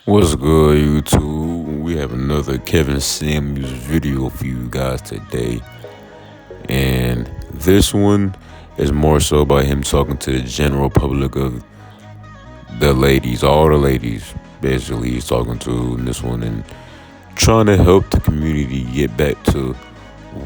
What's good, YouTube? We have another Kevin Samuels video for you guys today. And this one is more so about him talking to the general public of the ladies, all the ladies. Basically, he's talking to in this one and trying to help the community get back to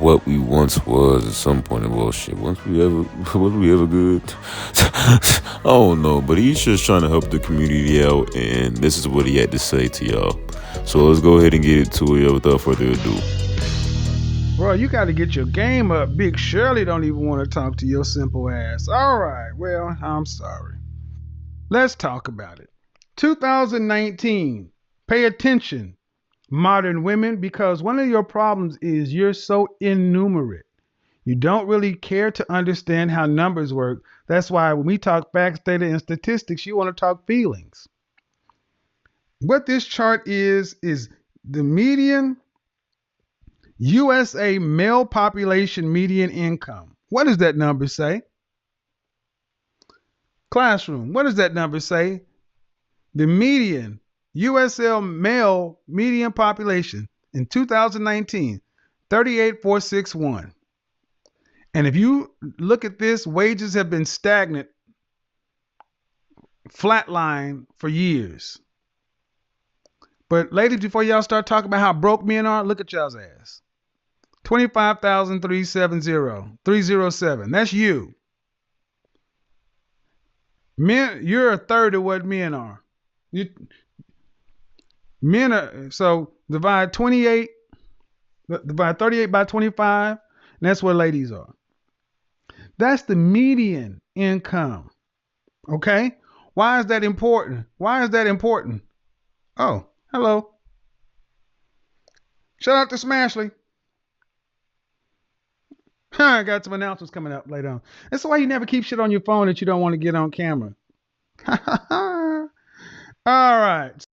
what we once was at some point. Well, shit, once we ever, was we ever good? I don't know, but he's just trying to help the community out, and this is what he had to say to y'all. So let's go ahead and get into it without further ado. Bro, you got to get your game up. Big Shirley don't even want to talk to your simple ass. All right, well, I'm sorry. Let's talk about it. 2019. Pay attention, modern women, because one of your problems is you're so innumerate. You don't really care to understand how numbers work. That's why when we talk facts, data, and statistics, you want to talk feelings. What this chart is the median USA male population median income. What does that number say? Classroom, what does that number say? The median USL male median population in 2019, 38,461. And if you look at this, wages have been stagnant, flatline for years. But ladies, before y'all start talking about how broke men are, look at y'all's ass. 25,370, That's you. Men, you're a third of what men are. You, men are so divide 38 by 25, and that's what ladies are. That's the median income. Okay? Why is that important? Why is that important? Oh, hello. Shout out to Smashley. I got some announcements coming up later on. That's why you never keep shit on your phone that you don't want to get on camera. All right.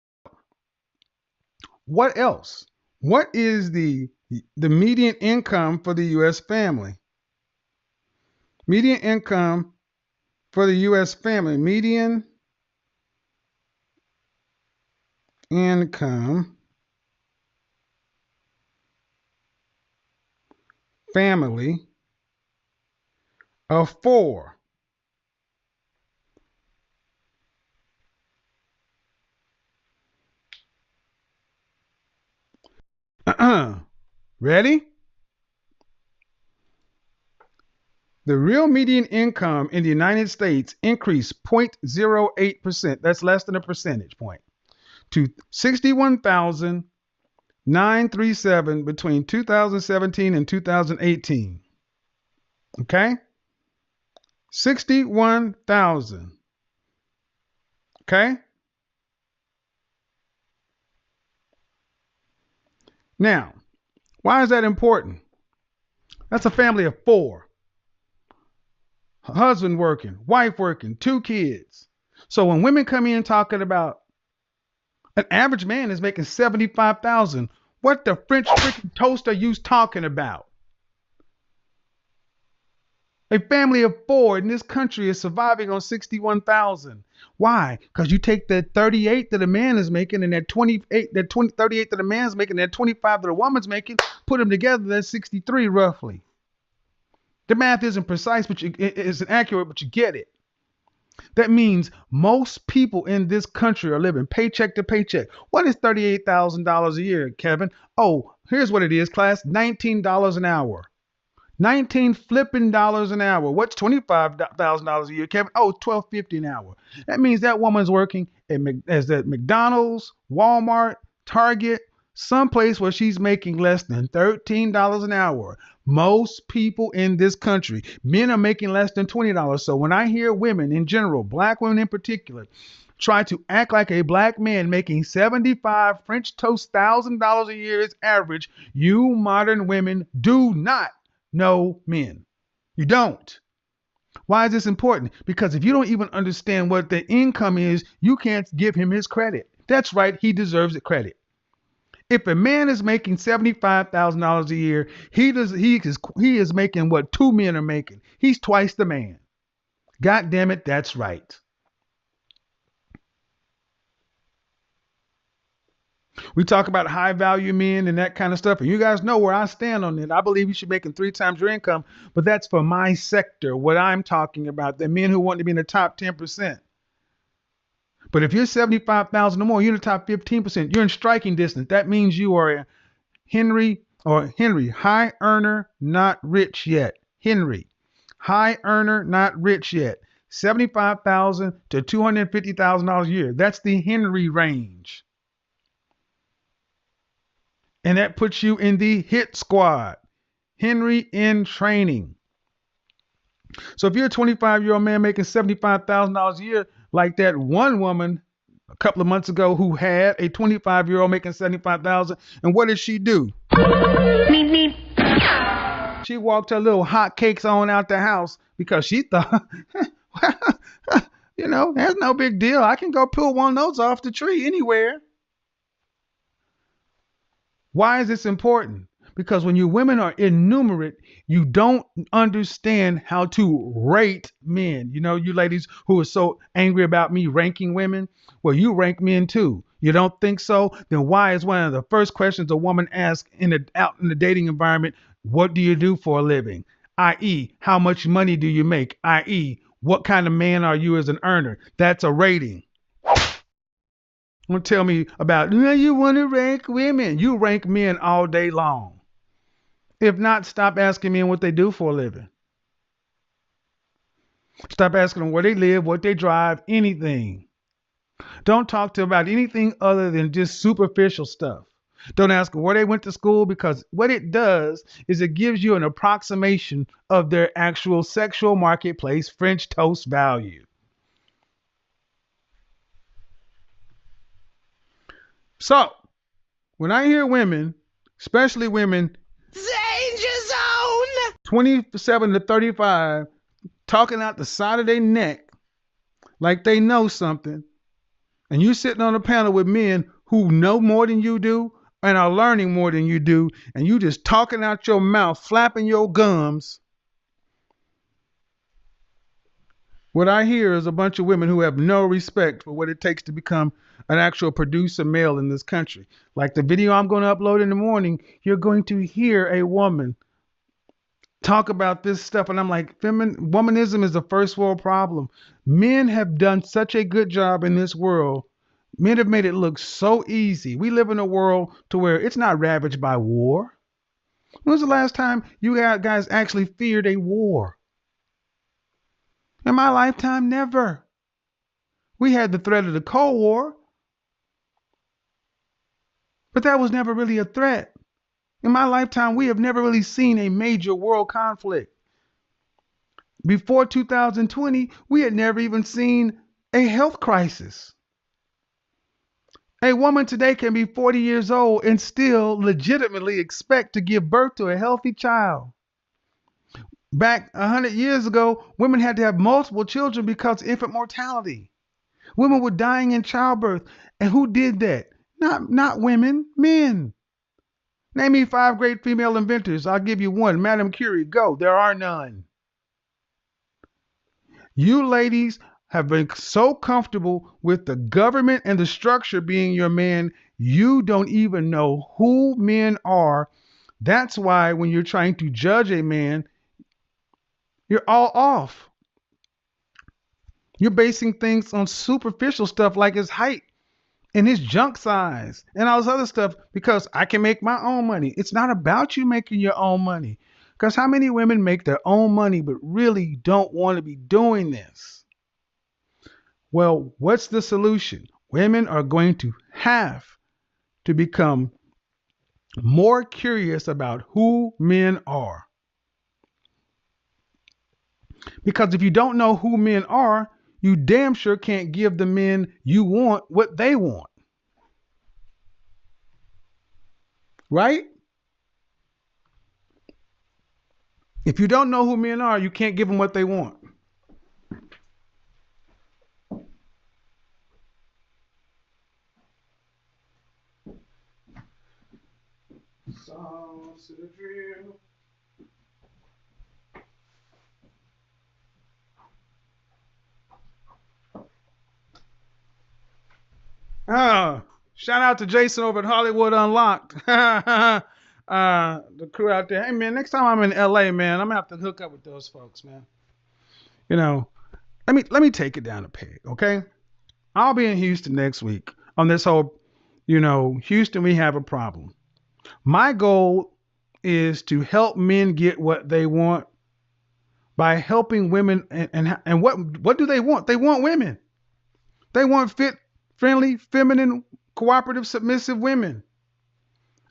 What else? What is the median income for the U.S. family? Median income for the U.S. family. Median income family of four. Ready? The real median income in the United States increased 0.08%. That's less than a percentage point to 61,937 between 2017 and 2018. Okay? 61,000. Okay? Now, why is that important? That's a family of four. Husband working, wife working, two kids. So when women come in talking about an average man is making 75,000, what the French freaking toast are you talking about? A family of four in this country is surviving on 61,000. Why? Because you take that 38 that a man is making and that 28, that 38 that a man's making, that 25 that a woman's making, put them together, that's 63 roughly. The math isn't precise, but it isn't accurate, but you get it. That means most people in this country are living paycheck to paycheck. What is $38,000 a year, Kevin? Oh, here's what it is, class. $19 an hour. 19 flipping dollars an hour. What's $25,000 a year, Kevin? Oh, $12.50 an hour. That means that woman's working at McDonald's, Walmart, Target, someplace where she's making less than $13 an hour. Most people in this country, men are making less than $20. So when I hear women in general, black women in particular, try to act like a black man making 75 French toast $1,000 a year is average, you modern women do not know men. You don't. Why is this important? Because if you don't even understand what the income is, you can't give him his credit. That's right, he deserves the credit. If a man is making $75,000 a year, he is making what two men are making. He's twice the man. God damn it, that's right. We talk about high value men and that kind of stuff. And you guys know where I stand on it. I believe you should be making 3 times your income, but that's for my sector, what I'm talking about, the men who want to be in the top 10%. But if you're 75,000 or more, you're in the top 15%. You're in striking distance. That means you are a Henry, high earner, not rich yet. Henry, high earner, not rich yet. $75,000 to $250,000 a year. That's the Henry range. And that puts you in the hit squad. Henry in training. So if you're a 25-year-old man making $75,000 a year, like that one woman a couple of months ago who had a 25-year-old making $75,000, and what did she do? She walked her little hot cakes on out the house because she thought, there's no big deal. I can go pull one of those off the tree anywhere. Why is this important? Because when you women are innumerate, you don't understand how to rate men. You ladies who are so angry about me ranking women, well, you rank men too. You don't think so? Then why is one of the first questions a woman asks out in the dating environment, what do you do for a living? I.e., how much money do you make? I.e., what kind of man are you as an earner? That's a rating. Don't tell me about, you want to rank women. You rank men all day long. If not, stop asking men what they do for a living. Stop asking them where they live, what they drive, anything. Don't talk to them about anything other than just superficial stuff. Don't ask them where they went to school, because what it does is it gives you an approximation of their actual sexual marketplace French toast value. So, when I hear women, especially women, danger zone, 27 to 35, talking out the side of their neck like they know something, and you sitting on a panel with men who know more than you do and are learning more than you do, and you just talking out your mouth, flapping your gums, what I hear is a bunch of women who have no respect for what it takes to become an actual producer male in this country. Like the video I'm going to upload in the morning, you're going to hear a woman talk about this stuff. And I'm like, womanism is a first world problem. Men have done such a good job in this world. Men have made it look so easy. We live in a world to where it's not ravaged by war. When was the last time you guys actually feared a war? In my lifetime, never. We had the threat of the Cold War, but that was never really a threat. In my lifetime, we have never really seen a major world conflict. Before 2020, we had never even seen a health crisis. A woman today can be 40 years old and still legitimately expect to give birth to a healthy child. Back 100 years ago, women had to have multiple children because of infant mortality. Women were dying in childbirth. And who did that? Not women, men. Name me 5 great female inventors. I'll give you one. Madame Curie, go. There are none. You ladies have been so comfortable with the government and the structure being your man, you don't even know who men are. That's why when you're trying to judge a man, you're all off. You're basing things on superficial stuff like his height and his junk size and all this other stuff because I can make my own money. It's not about you making your own money. Because how many women make their own money but really don't want to be doing this? Well, what's the solution? Women are going to have to become more curious about who men are. Because if you don't know who men are, you damn sure can't give the men you want what they want. Right? If you don't know who men are, you can't give them what they want. Songs to the drill. Shout out to Jason over at Hollywood Unlocked. The crew out there. Hey man, next time I'm in LA, man, I'm gonna have to hook up with those folks, man. You know, let me take it down a peg, okay? I'll be in Houston next week on this whole, Houston, we have a problem. My goal is to help men get what they want by helping women. And what do they want? They want women. They want fit, friendly, feminine, cooperative, submissive women.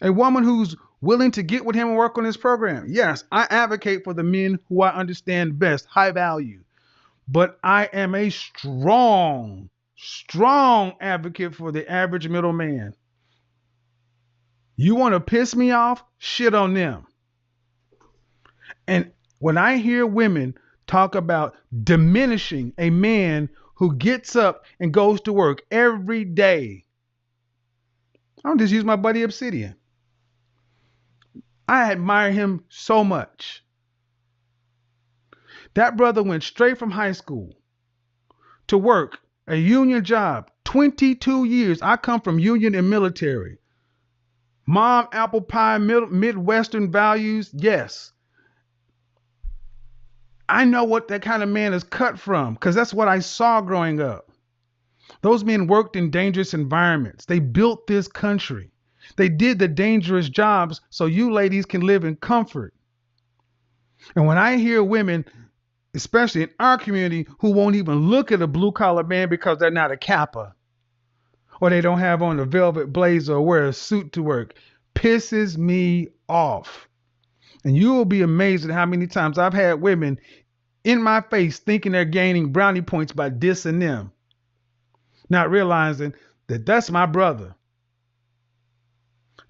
A woman who's willing to get with him and work on his program. Yes, I advocate for the men who I understand best, high value. But I am a strong advocate for the average middle man. You want to piss me off? Shit on them. And when I hear women talk about diminishing a man who gets up and goes to work every day, I'll just use my buddy Obsidian. I admire him so much. That brother went straight from high school to work a union job, 22 years. I come from union and military. Mom, apple pie, Midwestern values, yes. I know what that kind of man is cut from because that's what I saw growing up. Those men worked in dangerous environments. They built this country. They did the dangerous jobs so you ladies can live in comfort. And when I hear women, especially in our community, who won't even look at a blue-collar man because they're not a Kappa or they don't have on a velvet blazer or wear a suit to work, pisses me off. And you will be amazed at how many times I've had women in my face thinking they're gaining brownie points by dissing them, not realizing that that's my brother.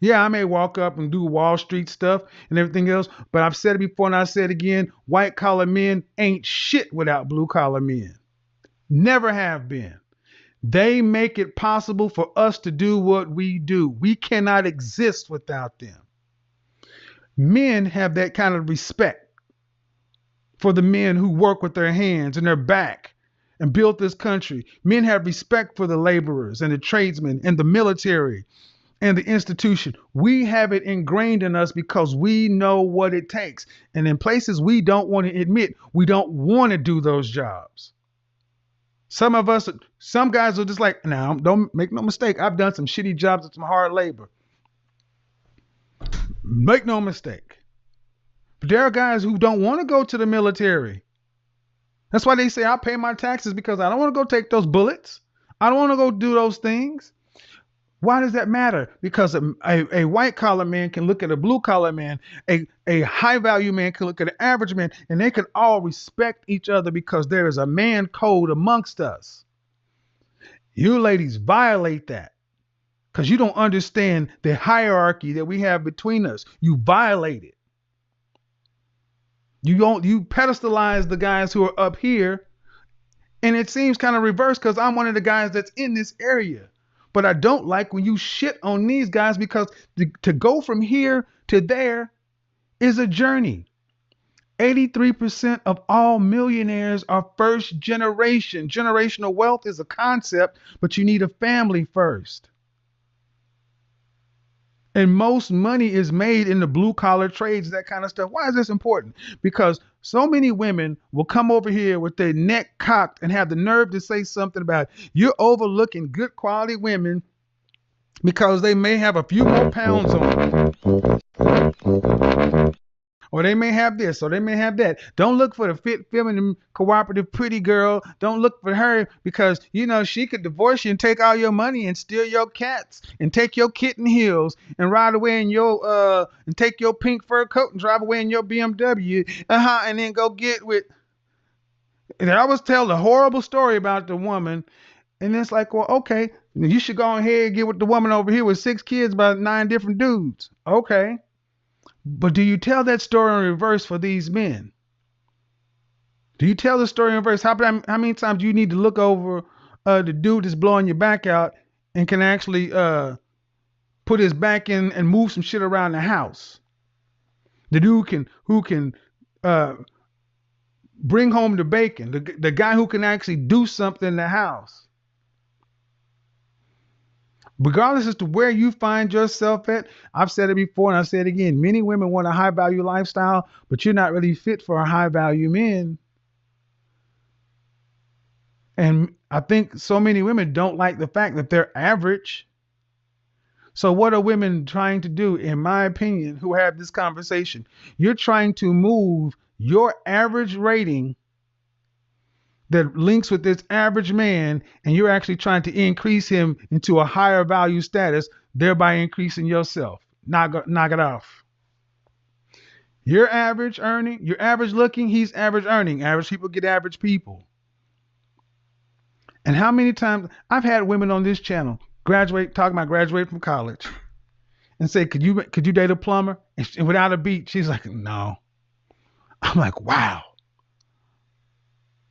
Yeah, I may walk up and do Wall Street stuff and everything else, but I've said it before and I said it again, white collar men ain't shit without blue collar men. Never have been. They make it possible for us to do what we do. We cannot exist without them. Men have that kind of respect for the men who work with their hands and their back and built this country. Men have respect for the laborers and the tradesmen and the military and the institution. We have it ingrained in us because we know what it takes. And in places we don't want to admit, we don't want to do those jobs. Some guys are just like, now, don't make no mistake. I've done some shitty jobs and some hard labor. Make no mistake. But there are guys who don't want to go to the military. That's why they say I pay my taxes because I don't want to go take those bullets. I don't want to go do those things. Why does that matter? Because a white collar man can look at a blue collar man, a high value man can look at an average man, and they can all respect each other because there is a man code amongst us. You ladies violate that because you don't understand the hierarchy that we have between us. You violate it. You pedestalize the guys who are up here, and it seems kind of reverse because I'm one of the guys that's in this area. But I don't like when you shit on these guys because to go from here to there is a journey. 83% of all millionaires are first generation. Generational wealth is a concept, but you need a family first. And most money is made in the blue collar trades, that kind of stuff. Why is this important? Because so many women will come over here with their neck cocked and have the nerve to say something about you're overlooking good quality women because they may have a few more pounds on them. Or they may have this, or they may have that. Don't look for the fit, feminine, cooperative, pretty girl. Don't look for her because, she could divorce you and take all your money and steal your cats and take your kitten heels and ride away in your, and take your pink fur coat and drive away in your BMW, and then go get with. And I always tell the horrible story about the woman. And it's like, well, okay, you should go ahead and get with the woman over here with 6 kids by 9 different dudes. Okay. But do you tell that story in reverse for these men? Do you tell the story in reverse? How many times do you need to look over the dude that's blowing your back out and can actually put his back in and move some shit around the house? The dude who can bring home the bacon. The guy who can actually do something in the house. Regardless as to where you find yourself at, I've said it before and I say it again. Many women want a high value lifestyle, but you're not really fit for a high value man. And I think so many women don't like the fact that they're average. So what are women trying to do, in my opinion, who have this conversation? You're trying to move your average rating that links with this average man, and you're actually trying to increase him into a higher value status, thereby increasing yourself. Knock it off. You're average earning, you're average looking, he's average earning. Average people get average people. And how many times I've had women on this channel talking about graduating from college and say, could you date a plumber? And without a beat, she's like, no. I'm like, wow.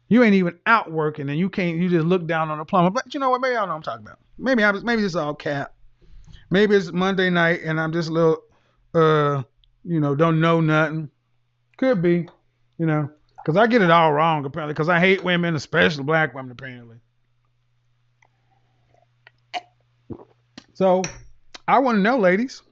You ain't even out working and you just look down on a plumber. But you know what? Maybe I don't know what I'm talking about. Maybe this is all cap. Maybe it's Monday night and I'm just a little, don't know nothing. Could be, because I get it all wrong apparently, because I hate women, especially black women apparently. So I want to know, ladies,